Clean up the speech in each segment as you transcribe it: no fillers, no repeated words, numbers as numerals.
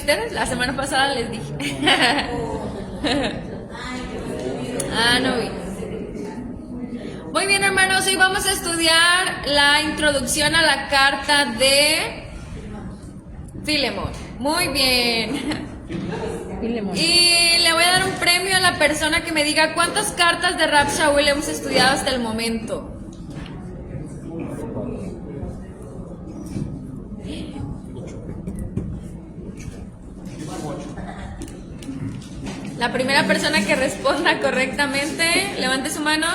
ustedes? La semana pasada les dije. No vi. Muy bien, hermanos, hoy vamos a estudiar la introducción a la carta de Filemón. Muy bien. Filemón. Y le voy a dar un premio a la persona que me diga cuántas cartas de Rab Shaul hemos estudiado hasta el momento. La primera persona que responda correctamente, levante su mano.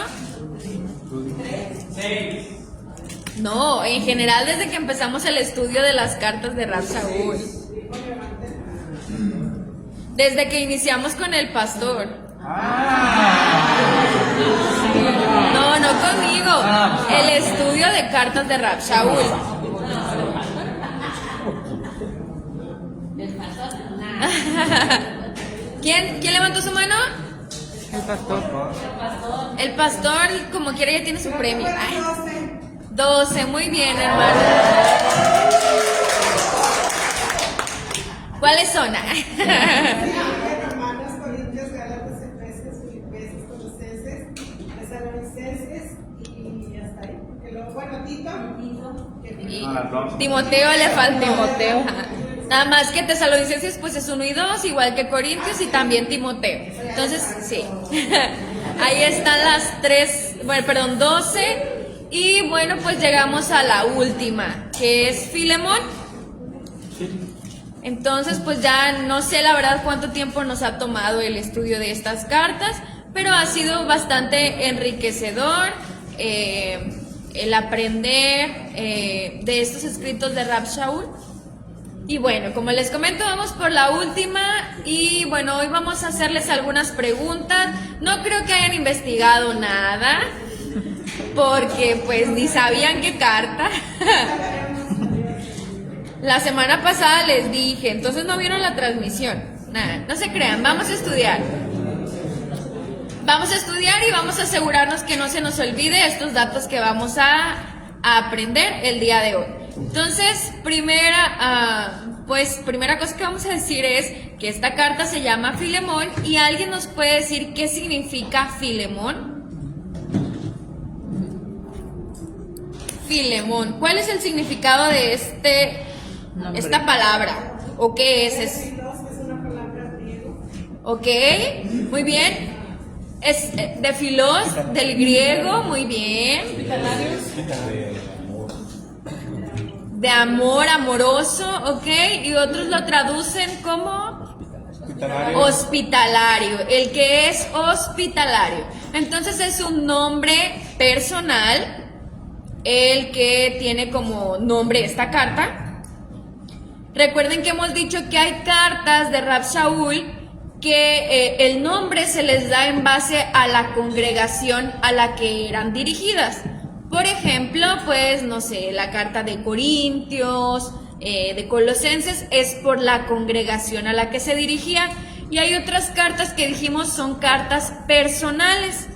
6. No, en general desde que empezamos el estudio de las cartas de Rab Shaul. Desde que iniciamos con el pastor. No, no conmigo. El estudio de cartas de Rab Shaul. ¿Quién levantó su mano? El pastor. El pastor, como quiera, ya tiene su premio. Ay, 12, muy bien, hermano. ¿Cuáles son? Romanos, Corintios, Gálatas, Efesios, Filipenses, Colosenses, Tesalonicenses y hasta ahí. Porque luego, bueno, Tito. Y Timoteo le falta. Timoteo. Ajá. Nada más que Tesalonicenses pues es 1 y 2, igual que Corintios y también Timoteo. Entonces, sí. Ahí están las 12. Y bueno, pues llegamos a la última, que es Filemón. Entonces, pues ya no sé la verdad cuánto tiempo nos ha tomado el estudio de estas cartas, pero ha sido bastante enriquecedor el aprender de estos escritos de Rab Shaul. Y bueno, como les comento, vamos por la última y bueno, hoy vamos a hacerles algunas preguntas. No creo que hayan investigado nada, porque pues ni sabían qué carta. La semana pasada les dije, entonces no vieron la transmisión. Nada, no se crean, vamos a estudiar. Vamos a estudiar y vamos a asegurarnos que no se nos olvide estos datos que vamos a aprender el día de hoy. Entonces, primera cosa que vamos a decir es que esta carta se llama Filemón y alguien nos puede decir qué significa Filemón. Filemón, ¿cuál es el significado de esta palabra? ¿O qué es? Es una palabra griega. Ok, muy bien. Es de filos, del griego, muy bien. De amor, amoroso, ok. Y otros lo traducen como hospitalario. El que es hospitalario. Entonces es un nombre personal, el que tiene como nombre esta carta. Recuerden que hemos dicho que hay cartas de Rab Shaul que el nombre se les da en base a la congregación a la que eran dirigidas. Por ejemplo, pues no sé, la carta de Corintios, de Colosenses es por la congregación a la que se dirigía, y hay otras cartas que dijimos son cartas personales,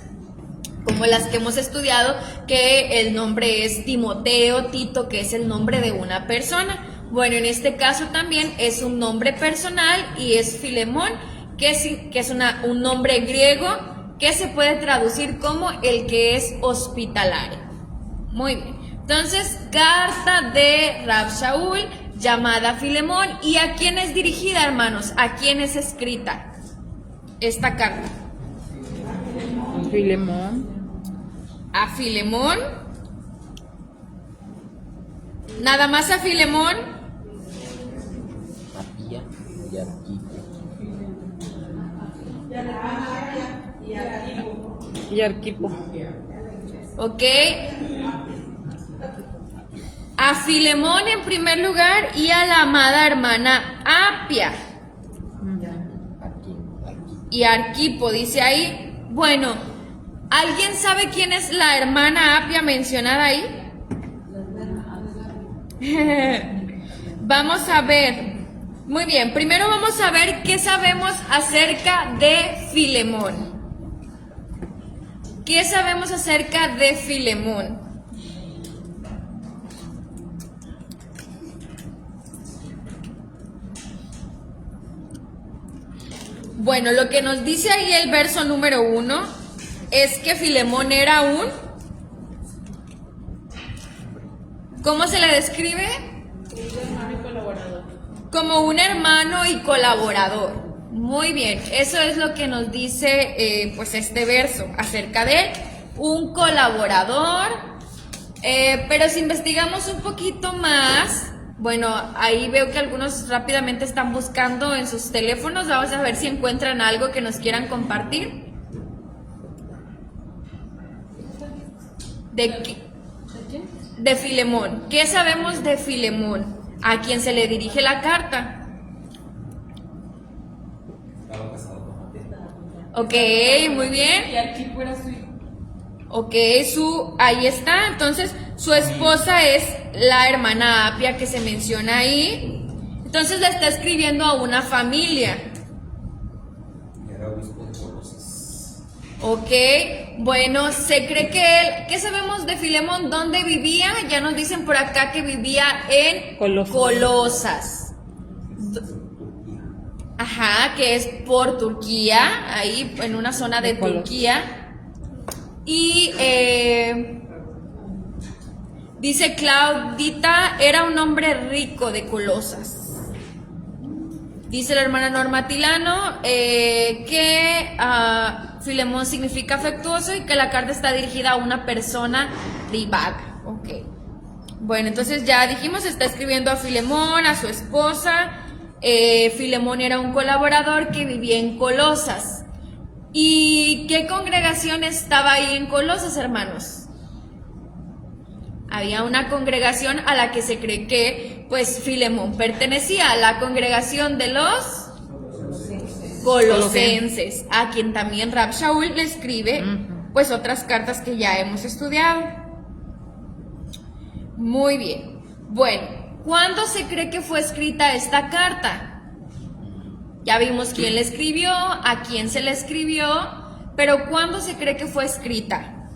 como las que hemos estudiado, que el nombre es Timoteo, Tito, que es el nombre de una persona. Bueno, en este caso también es un nombre personal y es Filemón, que es un nombre griego que se puede traducir como el que es hospitalario. Muy bien, entonces carta de Rab Shaul llamada Filemón. ¿Y a quién es dirigida, hermanos? ¿A quién es escrita esta carta? Filemón. ¿A Filemón? ¿Nada más a Filemón? Apia y Arquipo. Y Arquipo. Ok. A Filemón en primer lugar y a la amada hermana Apia. Y Arquipo, dice ahí. Bueno, ¿alguien sabe quién es la hermana Apia mencionada ahí? Vamos a ver. Muy bien, primero vamos a ver qué sabemos acerca de Filemón. ¿Qué sabemos acerca de Filemón? Bueno, lo que nos dice ahí el verso número 1 es que Filemón era un... ¿Cómo se le describe? Como un hermano y colaborador. Muy bien, eso es lo que nos dice pues este verso acerca de él, un colaborador. Pero si investigamos un poquito más, bueno, ahí veo que algunos rápidamente están buscando en sus teléfonos. Vamos a ver si encuentran algo que nos quieran compartir. De Filemón. ¿Qué sabemos de Filemón? ¿A quién se le dirige la carta? Ok, muy bien. Y Arquipo era su hijo. Ok, ahí está. Entonces, su esposa es la hermana Apia que se menciona ahí. Entonces le está escribiendo a una familia. Era obispo de Colosas. Ok, bueno, se cree que él, ¿qué sabemos de Filemón? ¿Dónde vivía? Ya nos dicen por acá que vivía en Colosas. Ajá, que es por Turquía, ahí en una zona de Turquía. Y dice Claudita, era un hombre rico de Colosas. Dice la hermana Norma Tilano que Filemón significa afectuoso y que la carta está dirigida a una persona privada. Ok. Bueno, entonces ya dijimos, está escribiendo a Filemón, a su esposa. Filemón era un colaborador que vivía en Colosas. ¿Y qué congregación estaba ahí en Colosas, hermanos? Había una congregación a la que se cree que pues Filemón pertenecía, a la congregación de los Colosenses, a quien también Rab Shaul le escribe pues otras cartas que ya hemos estudiado. Muy bien. Bueno, ¿cuándo se cree que fue escrita esta carta? Ya vimos quién le escribió, a quién se le escribió, pero ¿cuándo se cree que fue escrita?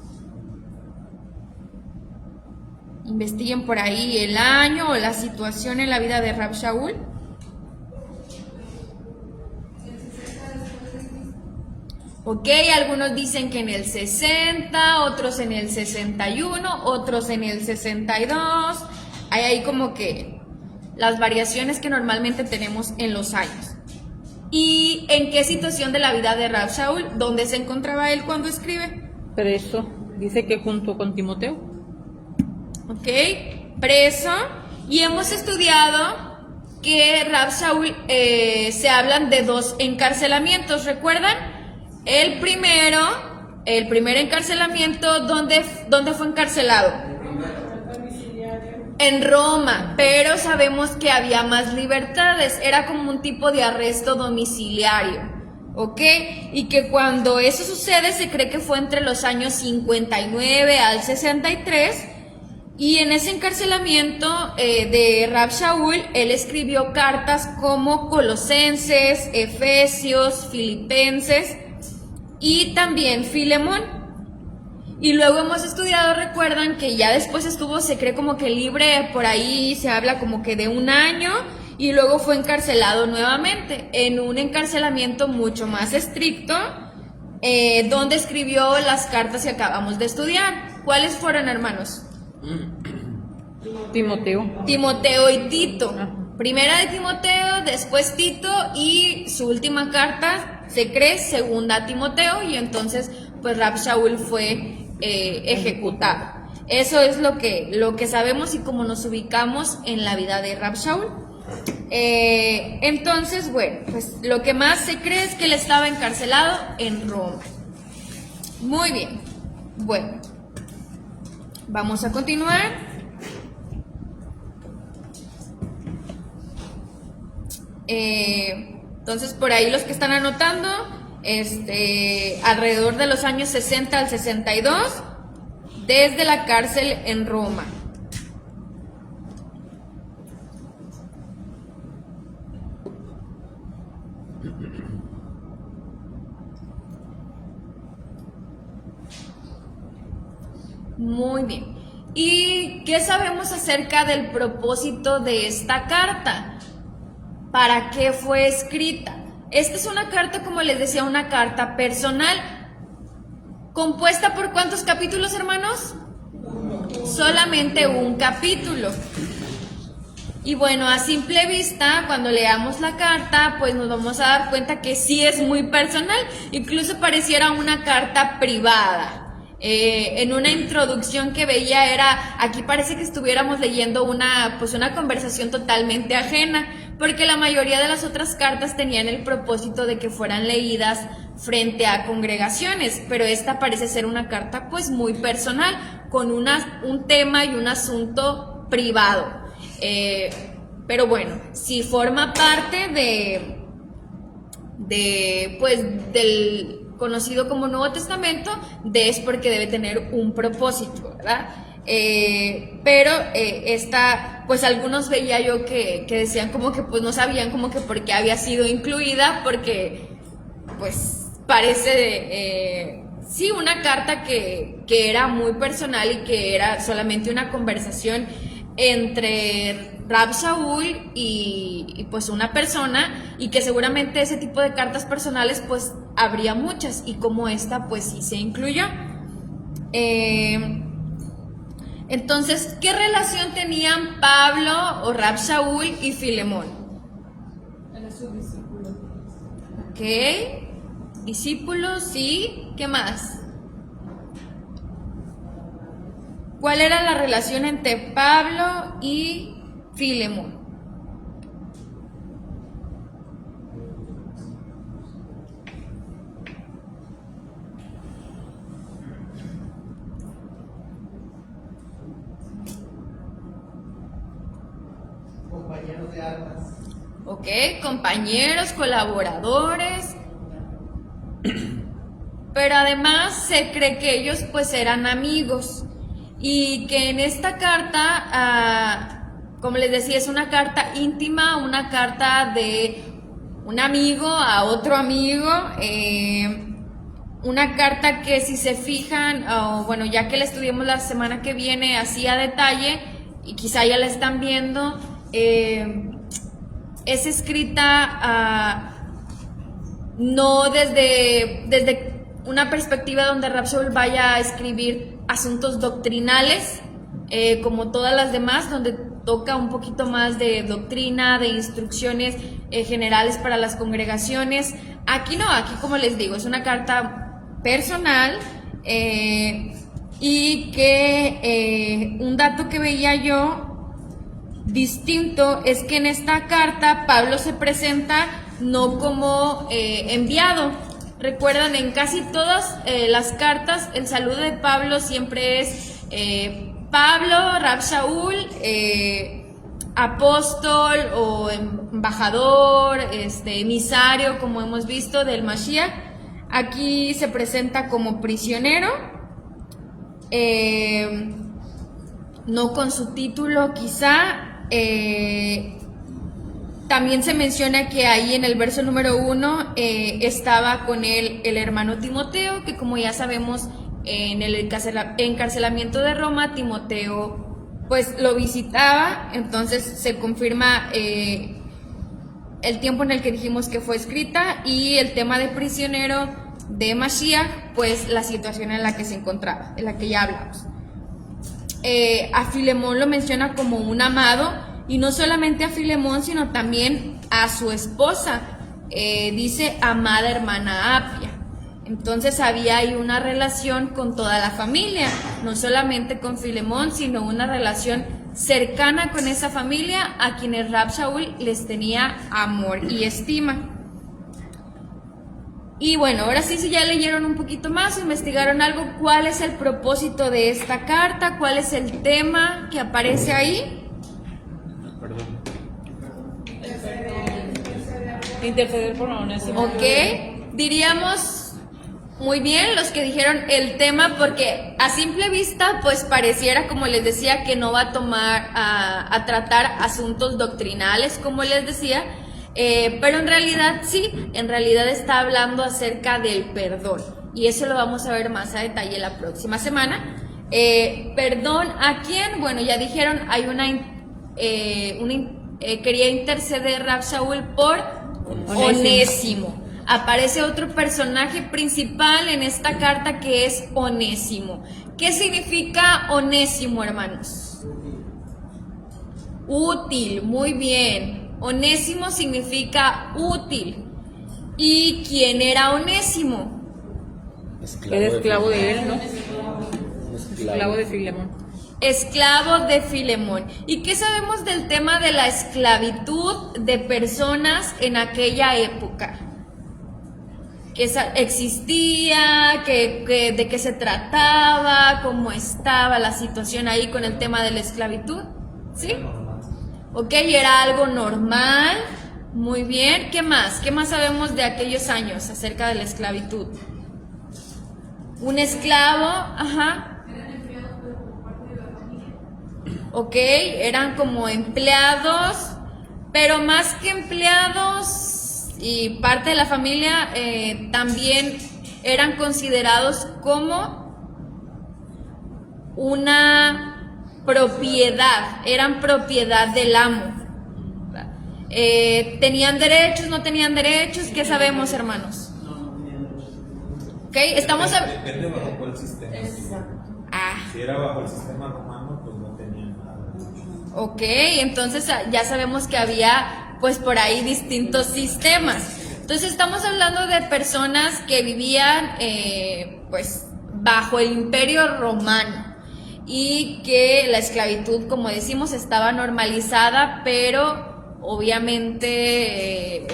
Investiguen por ahí el año o la situación en la vida de Rab Shaul. Ok, algunos dicen que en el 60, otros en el 61, otros en el 62. Hay ahí como que las variaciones que normalmente tenemos en los años. ¿Y en qué situación de la vida de Rab Shaul? ¿Dónde se encontraba él cuando escribe? Preso. Dice que junto con Timoteo. Ok, preso. Y hemos estudiado que Rab Shaul se hablan de 2 encarcelamientos, ¿recuerdan? El primer encarcelamiento, ¿dónde fue encarcelado? En Roma, pero sabemos que había más libertades, era como un tipo de arresto domiciliario, ¿ok? Y que cuando eso sucede se cree que fue entre los años 59 al 63, y en ese encarcelamiento de Rab Shaul, él escribió cartas como Colosenses, Efesios, Filipenses y también Filemón. Y luego hemos estudiado, recuerdan que ya después estuvo, se cree como que libre, por ahí se habla como que de 1 año, y luego fue encarcelado nuevamente, en un encarcelamiento mucho más estricto, donde escribió las cartas que acabamos de estudiar. ¿Cuáles fueron, hermanos? Timoteo y Tito. Primera de Timoteo, después Tito, y su última carta se cree segunda a Timoteo, y entonces pues Rab Shaul fue ejecutado. Eso es lo que sabemos y cómo nos ubicamos en la vida de Rab Shaul. Entonces, bueno, pues lo que más se cree es que él estaba encarcelado en Roma. Muy bien. Bueno, vamos a continuar. Entonces, por ahí los que están anotando, alrededor de los años 60 al 62, desde la cárcel en Roma. Muy bien. ¿Y qué sabemos acerca del propósito de esta carta? ¿Para qué fue escrita? Esta es una carta, como les decía, una carta personal. ¿Compuesta por cuántos capítulos, hermanos? Solamente un capítulo. Y bueno, a simple vista, cuando leamos la carta, pues nos vamos a dar cuenta que sí es muy personal, incluso pareciera una carta privada. En una introducción que veía aquí parece que estuviéramos leyendo una conversación totalmente ajena, porque la mayoría de las otras cartas tenían el propósito de que fueran leídas frente a congregaciones, pero esta parece ser una carta pues muy personal, con un tema y un asunto privado. Pero bueno, si forma parte del conocido como Nuevo Testamento, es porque debe tener un propósito, ¿verdad? Pero esta, pues algunos veía yo que decían como que pues no sabían como que por qué había sido incluida, porque pues parece sí, una carta que era muy personal y que era solamente una conversación entre Rab Shaul y pues una persona, y que seguramente ese tipo de cartas personales pues habría muchas, y como esta pues sí se incluyó. Entonces, ¿qué relación tenían Pablo o Rab Shaul y Filemón? Era su discípulo. Ok, discípulos, sí, ¿qué más? ¿Cuál era la relación entre Pablo y Filemón? Compañeros de armas. Ok, compañeros, colaboradores. Pero además se cree que ellos pues eran amigos, y que en esta carta, como les decía, es una carta íntima, una carta de un amigo a otro amigo, una carta que si se fijan, bueno, ya que la estudiemos la semana que viene así a detalle, y quizá ya la están viendo, es escrita no desde una perspectiva donde Rab Shaul vaya a escribir asuntos doctrinales, como todas las demás, donde toca un poquito más de doctrina, de instrucciones generales para las congregaciones. Aquí no, aquí como les digo, es una carta personal, y que un dato que veía yo distinto es que en esta carta Pablo se presenta no como enviado. Recuerdan, en casi todas las cartas el saludo de Pablo siempre es Pablo, Rab Shaul, apóstol o embajador, emisario, como hemos visto, del Mashiach. Aquí se presenta como prisionero, no con su título quizá. También se menciona que ahí en el verso número 1 estaba con él el hermano Timoteo, que como ya sabemos, en el encarcelamiento de Roma, Timoteo pues lo visitaba. Entonces se confirma el tiempo en el que dijimos que fue escrita, y el tema de prisionero de Mashiach, pues la situación en la que se encontraba, en la que ya hablamos. A Filemón lo menciona como un amado, y no solamente a Filemón, sino también a su esposa, dice amada hermana Apia. Entonces había ahí una relación con toda la familia, no solamente con Filemón, sino una relación cercana con esa familia a quienes Rab Shaul les tenía amor y estima. Y bueno, ahora sí, si ya leyeron un poquito más, investigaron algo, ¿cuál es el propósito de esta carta? ¿Cuál es el tema que aparece ahí? Perdón. Interceder por la Onésimo. Ok, diríamos muy bien los que dijeron el tema, porque a simple vista pues pareciera, como les decía, que no va a tomar a tratar asuntos doctrinales, como les decía, pero en realidad sí, en realidad está hablando acerca del perdón, y eso lo vamos a ver más a detalle la próxima semana. Perdón a quién, bueno, ya dijeron, hay quería interceder Rab Shaul por Onésimo. Aparece otro personaje principal en esta carta que es Onésimo. ¿Qué significa Onésimo, hermanos? Útil, muy bien. Onésimo significa útil. ¿Y quién era Onésimo? Era esclavo de él, ¿no? Esclavo. Esclavo de Filemón. Esclavo de Filemón. ¿Y qué sabemos del tema de la esclavitud de personas en aquella época? Que existía, de qué se trataba, cómo estaba la situación ahí con el tema de la esclavitud. ¿Sí? Ok, era algo normal. Muy bien. ¿Qué más? ¿Qué más sabemos de aquellos años acerca de la esclavitud? Un esclavo, ajá. Ok, eran como empleados, pero más que empleados y parte de la familia, también eran considerados como una propiedad, eran propiedad del amo. ¿Tenían derechos, no tenían derechos? ¿Qué sabemos, hermanos? Ok, estamos... Depende bajo cuál sistema. Ah. Si era bajo el sistema romano, pues no tenía nada. Ok, entonces ya sabemos que había pues por ahí distintos sistemas. Entonces estamos hablando de personas que vivían pues bajo el Imperio Romano y que la esclavitud, como decimos, estaba normalizada, pero obviamente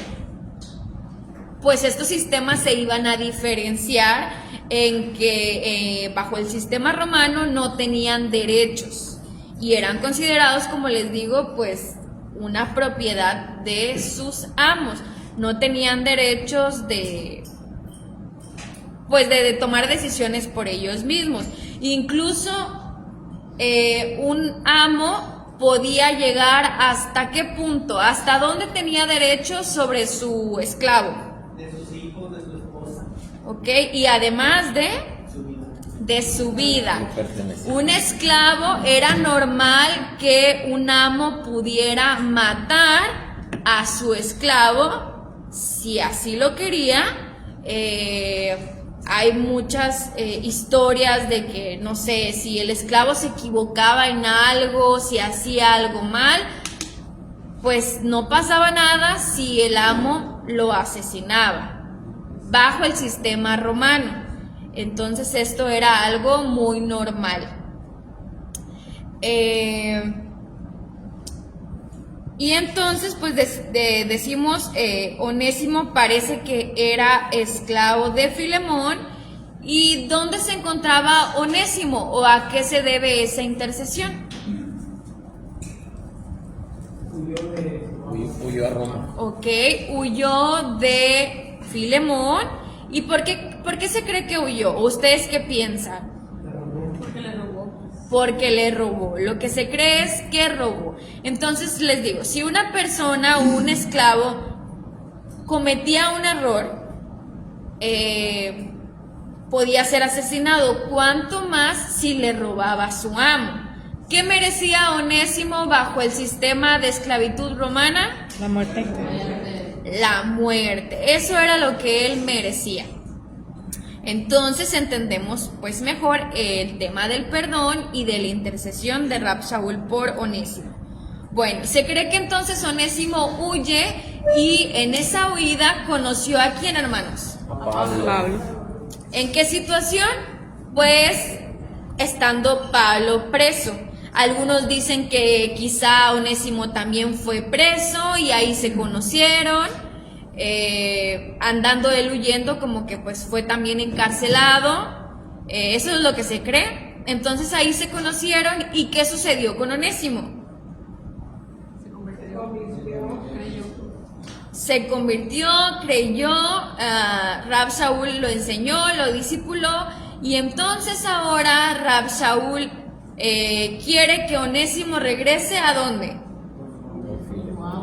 pues estos sistemas se iban a diferenciar en que bajo el sistema romano no tenían derechos y eran considerados, como les digo, pues una propiedad de sus amos. No tenían derechos de tomar decisiones por ellos mismos. Incluso un amo podía llegar hasta qué punto, hasta dónde tenía derechos sobre su esclavo. De sus hijos, de su esposa. Ok, y además de su vida. Un esclavo era normal que un amo pudiera matar a su esclavo si así lo quería. Hay muchas historias de que, no sé, si el esclavo se equivocaba en algo, si hacía algo mal, pues no pasaba nada si el amo lo asesinaba, bajo el sistema romano. Entonces esto era algo muy normal. Y entonces pues decimos, Onésimo parece que era esclavo de Filemón. ¿Y dónde se encontraba Onésimo o a qué se debe esa intercesión? Huyó a Roma. Ok, huyó de Filemón. ¿Y por qué se cree que huyó? ¿Ustedes qué piensan? Porque le robó. Porque le robó. Lo que se cree es que robó. Entonces les digo, si una persona o un esclavo cometía un error, podía ser asesinado. ¿Cuánto más si le robaba a su amo? ¿Qué merecía Onésimo bajo el sistema de esclavitud romana? La muerte. La muerte. Eso era lo que él merecía. Entonces entendemos pues mejor el tema del perdón y de la intercesión de Rab Shaul por Onésimo. Bueno, se cree que entonces Onésimo huye y en esa huida conoció a quién, hermanos. Pablo. ¿En qué situación? Pues estando Pablo preso. Algunos dicen que quizá Onésimo también fue preso y ahí se conocieron. Andando él huyendo, como que pues fue también encarcelado. Eso es lo que se cree. Entonces ahí se conocieron. ¿Y qué sucedió con Onésimo? Se convirtió, creyó, Rab Shaul lo enseñó, lo discipuló, y entonces ahora Rab Shaul quiere que Onésimo regrese ¿a dónde?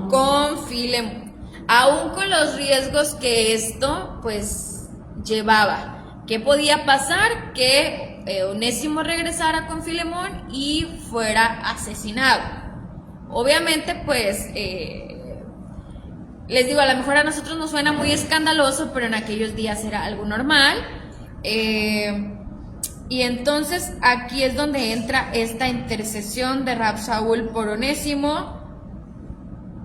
Con Filemón. Aún con los riesgos que esto pues llevaba. ¿Qué podía pasar? Que Onésimo regresara con Filemón y fuera asesinado. Obviamente pues les digo, a lo mejor a nosotros nos suena muy escandaloso, pero en aquellos días era algo normal. Y entonces aquí es donde entra esta intercesión de Rab Shaul por Onésimo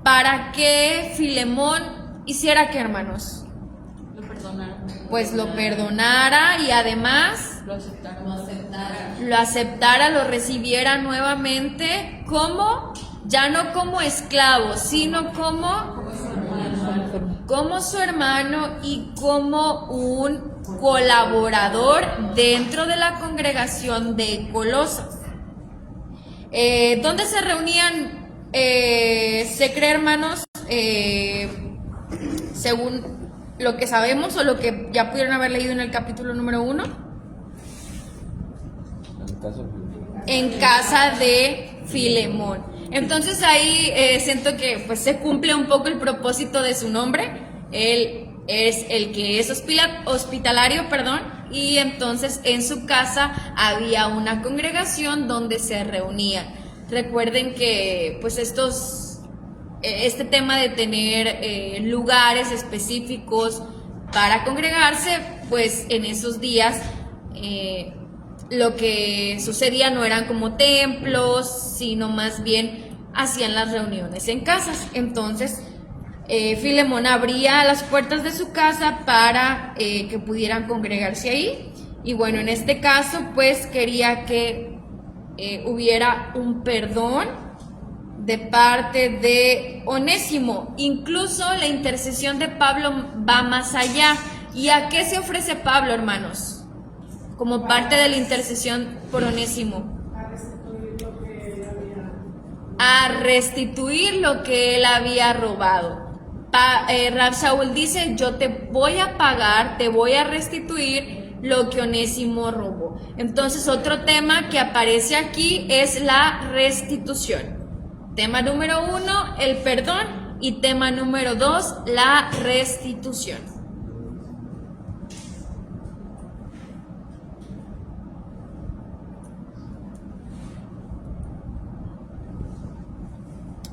para que Filemón hiciera, ¿qué, hermanos? Lo perdonaron. Pues lo perdonara y además Lo aceptaron. lo aceptara, lo recibiera nuevamente como, ya no como esclavo, sino como su hermano y como un colaborador dentro de la congregación de Colosas. ¿Dónde se reunían? Se cree, hermanos, según lo que sabemos o lo que ya pudieron haber leído en el capítulo número 1, en casa de Filemón. Entonces ahí siento que pues se cumple un poco el propósito de su nombre. Él es el que es hospitalario, y entonces en su casa había una congregación donde se reunían. Recuerden que pues este tema de tener lugares específicos para congregarse, pues en esos días lo que sucedía no eran como templos, sino más bien hacían las reuniones en casas. Entonces Filemón abría las puertas de su casa para que pudieran congregarse ahí. Y bueno, en este caso pues quería que hubiera un perdón de parte de Onésimo. Incluso la intercesión de Pablo va más allá. ¿Y a qué se ofrece Pablo, hermanos? Como parte de la intercesión por Onésimo. A restituir lo que él había robado. Rab Shaul dice: yo te voy a pagar, te voy a restituir lo que Onésimo robó. Entonces otro tema que aparece aquí es la restitución. Tema número 1, el perdón, y tema número 2, la restitución.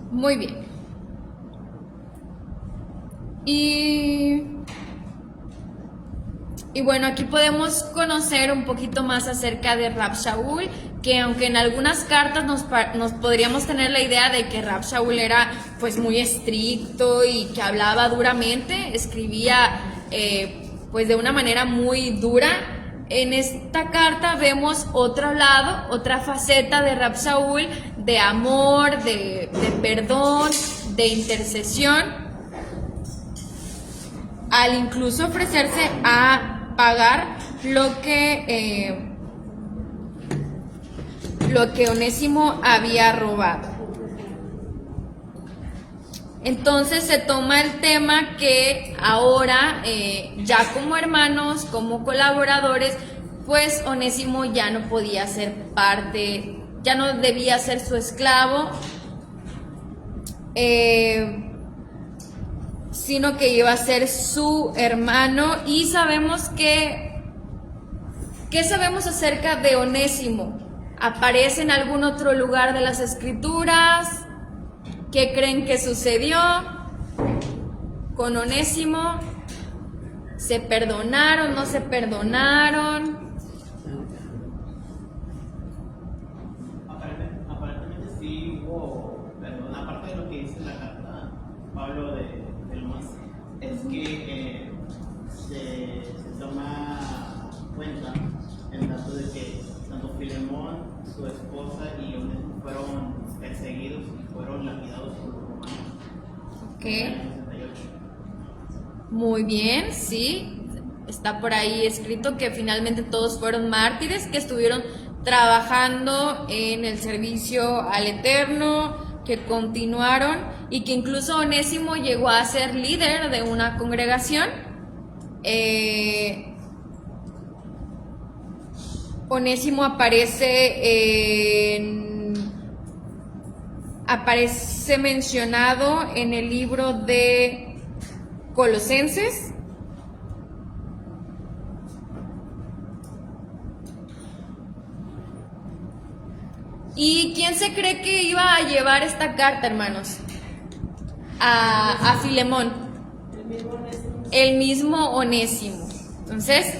Muy bien. Y bueno, aquí podemos conocer un poquito más acerca de Rab Shaul, que aunque en algunas cartas nos podríamos tener la idea de que Rab Shaul era pues muy estricto y que hablaba duramente, escribía pues de una manera muy dura. En esta carta vemos otro lado, otra faceta de Rab Shaul, de amor, de perdón, de intercesión, al incluso ofrecerse a pagar lo que Onésimo había robado. Entonces se toma el tema que ahora, ya como hermanos, como colaboradores, pues Onésimo ya no podía ser parte, ya no debía ser su esclavo, sino que iba a ser su hermano. Y sabemos que, ¿qué sabemos acerca de Onésimo? ¿Aparece en algún otro lugar de las Escrituras? ¿Qué creen que sucedió con Onésimo? ¿Se perdonaron? ¿No se perdonaron? Aparentemente sí hubo perdón. Aparte de lo que dice la carta Pablo del Más, es que se toma cuenta el dato de que tanto Filemón, su esposa y Onésimo fueron perseguidos y fueron lapidados por los romanos. Okay. En el 68. Muy bien, sí. Está por ahí escrito que finalmente todos fueron mártires, que estuvieron trabajando en el servicio al Eterno, que continuaron, y que incluso Onésimo llegó a ser líder de una congregación. Onésimo aparece mencionado en el libro de Colosenses. ¿Y quién se cree que iba a llevar esta carta, hermanos? a Filemón, el mismo Onésimo. Entonces,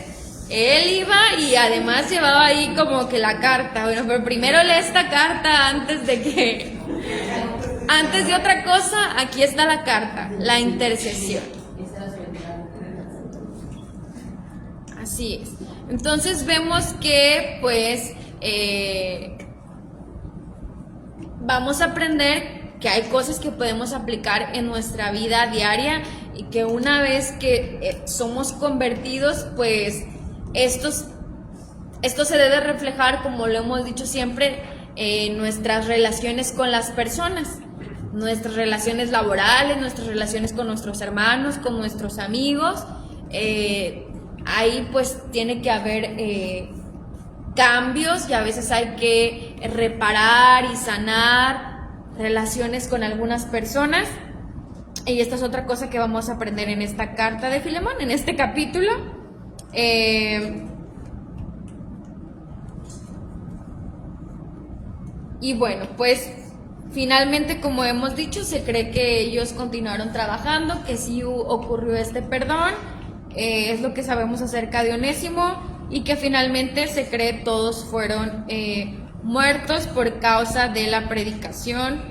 él iba y además llevaba ahí como que la carta. Bueno, pero primero lee esta carta antes de otra cosa. Aquí está la carta, la intercesión. Así es. Entonces vemos que pues vamos a aprender que hay cosas que podemos aplicar en nuestra vida diaria y que una vez que somos convertidos, pues esto se debe reflejar, como lo hemos dicho siempre, en nuestras relaciones con las personas, nuestras relaciones laborales, nuestras relaciones con nuestros hermanos, con nuestros amigos. Ahí pues tiene que haber cambios y a veces hay que reparar y sanar relaciones con algunas personas. Y esta es otra cosa que vamos a aprender en esta carta de Filemón, en este capítulo. Y bueno, pues finalmente, como hemos dicho, se cree que ellos continuaron trabajando, que sí ocurrió este perdón. Es lo que sabemos acerca de Onésimo, y que finalmente se cree todos fueron muertos por causa de la predicación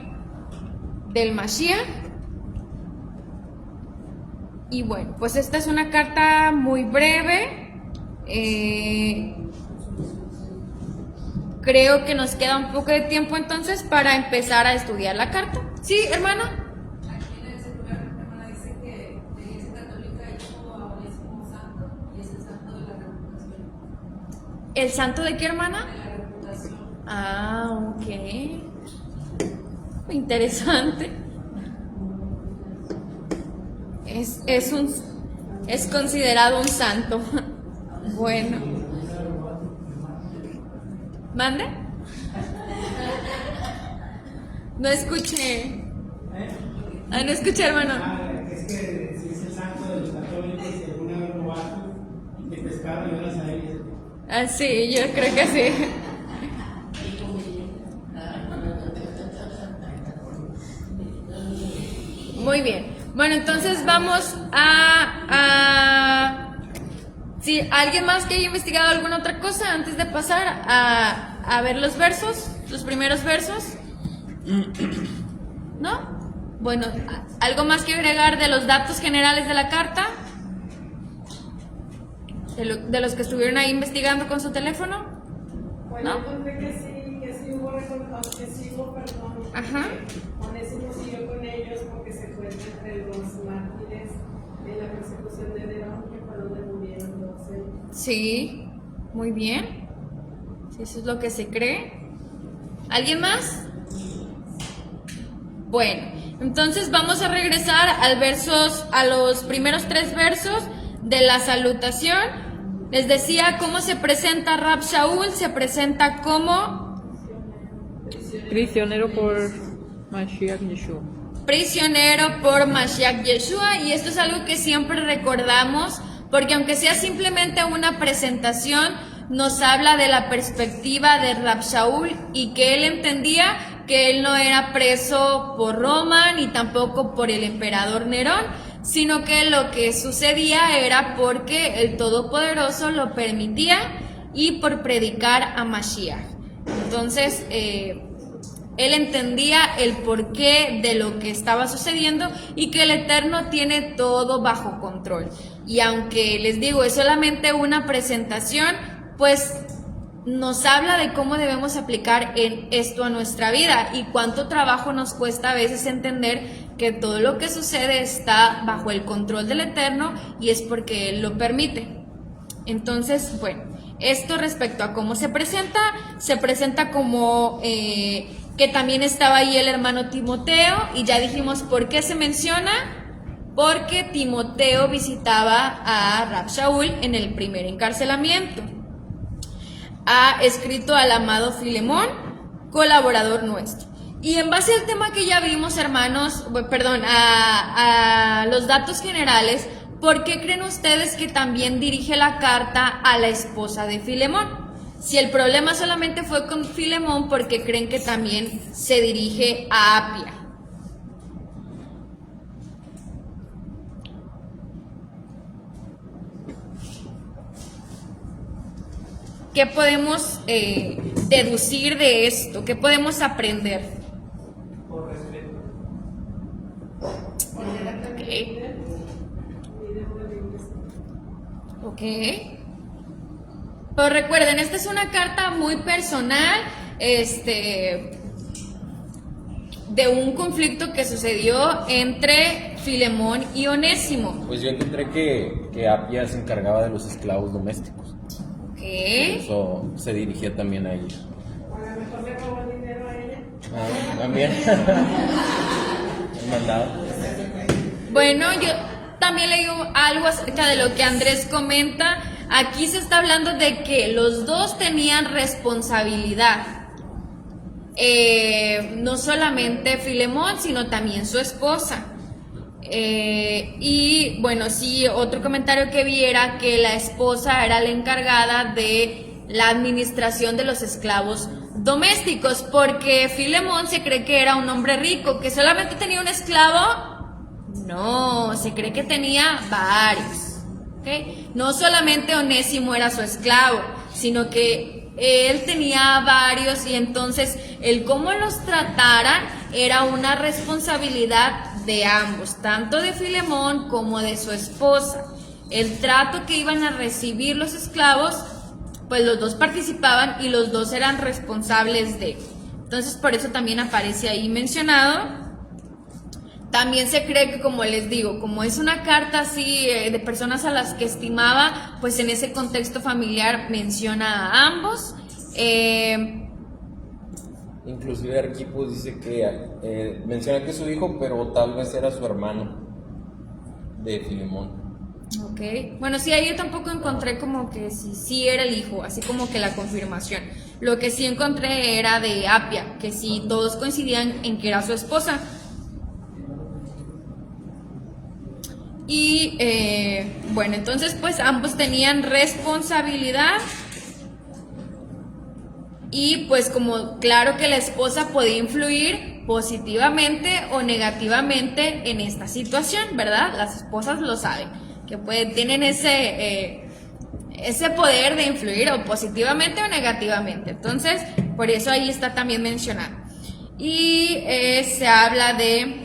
del Mashiach. Y bueno, pues esta es una carta muy breve. Creo que nos queda un poco de tiempo entonces para empezar a estudiar la carta. ¿Sí, hermano? Aquí en el celular, mi hermana dice que la Iglesia Católica hizo a Onésimo santo y es el santo de la reputación. ¿El santo de qué, hermana? De la reputación. Ah, ok. Interesante. Es considerado un santo. Bueno. ¿Mande? No escuché. Ah, no escuché, hermano. Es que si es el santo de los católicos, si alguna vez robaste y te pescaron y ibas a ellos. Ah, sí, yo creo que sí. Muy bien. Bueno, entonces vamos a si alguien más que haya investigado alguna otra cosa antes de pasar a ver los versos, los primeros versos. ¿No? Bueno, ¿algo más que agregar de los datos generales de la carta? De los que estuvieron ahí investigando con su teléfono. Bueno, ¿No? encontré que sí hubo perdón. Ajá. Onésimo siguió con ellos porque se cuenta entre los mártires en la persecución de Nerón, que fue donde murieron 12. Sí, muy bien. Sí, eso es lo que se cree. ¿Alguien más? Bueno, entonces vamos a regresar a los primeros 3 versos de la salutación. Les decía cómo se presenta Rab Shaul. Se presenta como Prisionero por Mashiach Yeshua. prisionero por Mashiach Yeshua, y esto es algo que siempre recordamos, porque aunque sea simplemente una presentación, nos habla de la perspectiva de Rab Shaul y que él entendía que él no era preso por Roma ni tampoco por el emperador Nerón, sino que lo que sucedía era porque el Todopoderoso lo permitía y por predicar a Mashiach. Entonces, él entendía el porqué de lo que estaba sucediendo y que el Eterno tiene todo bajo control. Y aunque les digo, es solamente una presentación, pues nos habla de cómo debemos aplicar esto a nuestra vida y cuánto trabajo nos cuesta a veces entender que todo lo que sucede está bajo el control del Eterno y es porque Él lo permite. Entonces, bueno, esto respecto a cómo se presenta como que también estaba ahí el hermano Timoteo, y ya dijimos por qué se menciona, porque Timoteo visitaba a Rab Shaul en el primer encarcelamiento. Ha escrito al amado Filemón, colaborador nuestro. Y en base al tema que ya vimos, hermanos, a los datos generales, ¿por qué creen ustedes que también dirige la carta a la esposa de Filemón? Si el problema solamente fue con Filemón, ¿por qué creen que también se dirige a Apia? ¿qué podemos deducir de esto? ¿Qué podemos aprender? Por respeto. Ok. Pero recuerden, esta es una carta muy personal, de un conflicto que sucedió entre Filemón y Onésimo. Pues yo encontré que Apia se encargaba de los esclavos domésticos. Ok. Eso se dirigía también a ellos. A lo mejor le robó el dinero a ella. Ah, también. El mandado. Bueno, yo también leí algo acerca de lo que Andrés comenta. Aquí se está hablando de que los dos tenían responsabilidad. No solamente Filemón, sino también su esposa. Y bueno, sí, otro comentario que vi era que la esposa era la encargada de la administración de los esclavos domésticos, porque Filemón se cree que era un hombre rico, que solamente tenía un esclavo. No, se cree que tenía varios. ¿Okay? No solamente Onésimo era su esclavo, sino que él tenía varios, y entonces el cómo los trataran era una responsabilidad de ambos, tanto de Filemón como de su esposa. El trato que iban a recibir los esclavos, pues los dos participaban y los dos eran responsables de. Entonces por eso también aparece ahí mencionado. También se cree que, como les digo, como es una carta así de personas a las que estimaba, pues en ese contexto familiar menciona a ambos. Inclusive Arquipos dice que menciona que es su hijo, pero tal vez era su hermano de Filemón. Ok, bueno, sí, ahí yo tampoco encontré como que sí era el hijo, así como que la confirmación. Lo que sí encontré era de Apia, que sí todos coincidían en que era su esposa. Y bueno, entonces pues ambos tenían responsabilidad, y pues como claro que la esposa podía influir positivamente o negativamente en esta situación, ¿verdad? Las esposas lo saben, que tienen ese poder de influir o positivamente o negativamente. Entonces por eso ahí está también mencionado. Y se habla de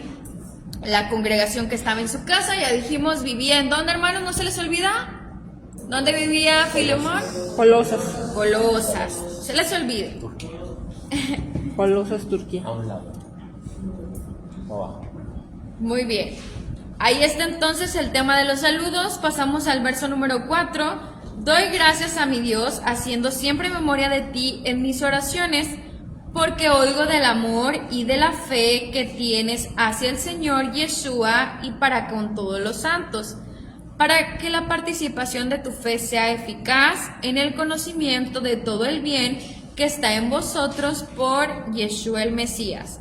la congregación que estaba en su casa. Ya dijimos, vivía en dónde, hermanos, no se les olvida. ¿Dónde vivía Filemón? Colosas. Colosas. Se les olvide. Colosas, Turquía. A un lado. Abajo. Muy bien. Ahí está entonces el tema de los saludos. Pasamos al verso número 4. Doy gracias a mi Dios, haciendo siempre memoria de ti en mis oraciones, porque oigo del amor y de la fe que tienes hacia el Señor Yeshua y para con todos los santos, para que la participación de tu fe sea eficaz en el conocimiento de todo el bien que está en vosotros por Yeshua el Mesías.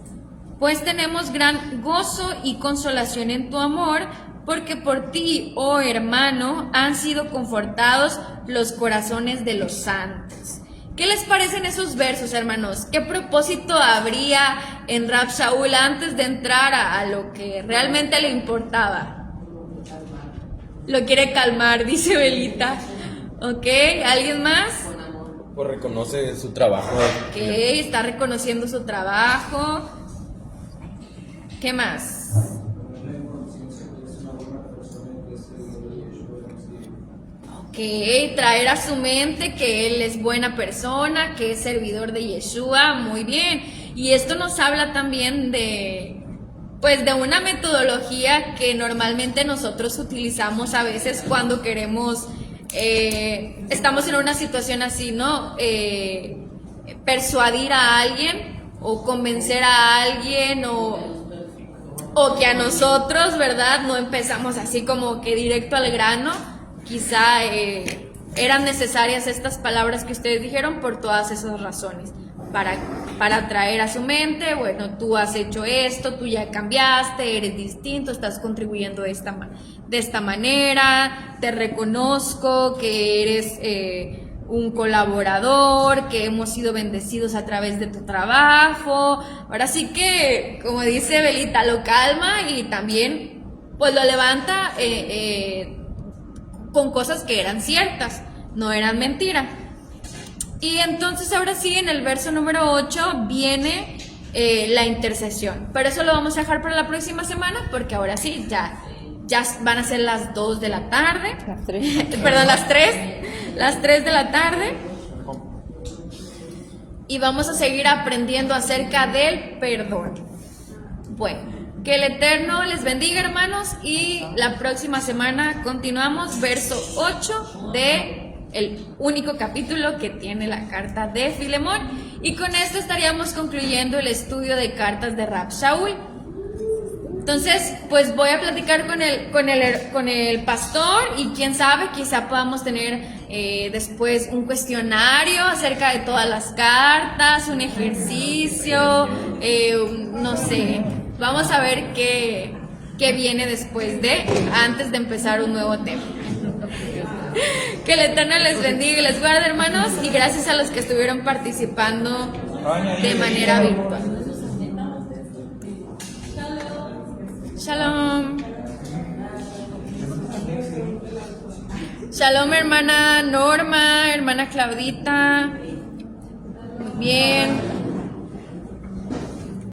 Pues tenemos gran gozo y consolación en tu amor, porque por ti, oh hermano, han sido confortados los corazones de los santos. ¿Qué les parecen esos versos, hermanos? ¿Qué propósito habría en Rab Shaul antes de entrar a lo que realmente le importaba? Lo quiere calmar, dice Belita. ¿Ok? ¿Alguien más? Pues reconoce su trabajo. Ok, está reconociendo su trabajo. ¿Qué más? Ok, traer a su mente que él es buena persona, que es servidor de Yeshua, muy bien. Y esto nos habla también de una metodología que normalmente nosotros utilizamos a veces cuando queremos, estamos en una situación así, ¿no? Persuadir a alguien o convencer a alguien o que a nosotros, ¿verdad? No empezamos así como que directo al grano. Quizá eran necesarias estas palabras que ustedes dijeron por todas esas razones, para traer a su mente, bueno, tú has hecho esto, tú ya cambiaste, eres distinto, estás contribuyendo de esta manera, te reconozco que eres un colaborador, que hemos sido bendecidos a través de tu trabajo. Ahora sí que, como dice Belita, lo calma y también pues lo levanta con cosas que eran ciertas, no eran mentiras. Y entonces ahora sí, en el verso número 8 viene la intercesión. Pero eso lo vamos a dejar para la próxima semana, porque ahora sí, ya van a ser las 2 de la tarde. Las 3. Perdón, las 3 de la tarde. Y vamos a seguir aprendiendo acerca del perdón. Bueno, que el Eterno les bendiga, hermanos, y la próxima semana continuamos verso 8 de el único capítulo que tiene la carta de Filemón, y con esto estaríamos concluyendo el estudio de cartas de Rab Shaul. Entonces, pues voy a platicar con el pastor, y quién sabe, quizá podamos tener después un cuestionario acerca de todas las cartas, un ejercicio, no sé, vamos a ver qué viene después antes de empezar un nuevo tema. Que el Eterno les bendiga y les guarde, hermanos, y gracias a los que estuvieron participando de manera virtual. Shalom. Shalom, hermana Norma, hermana Claudita. Muy bien.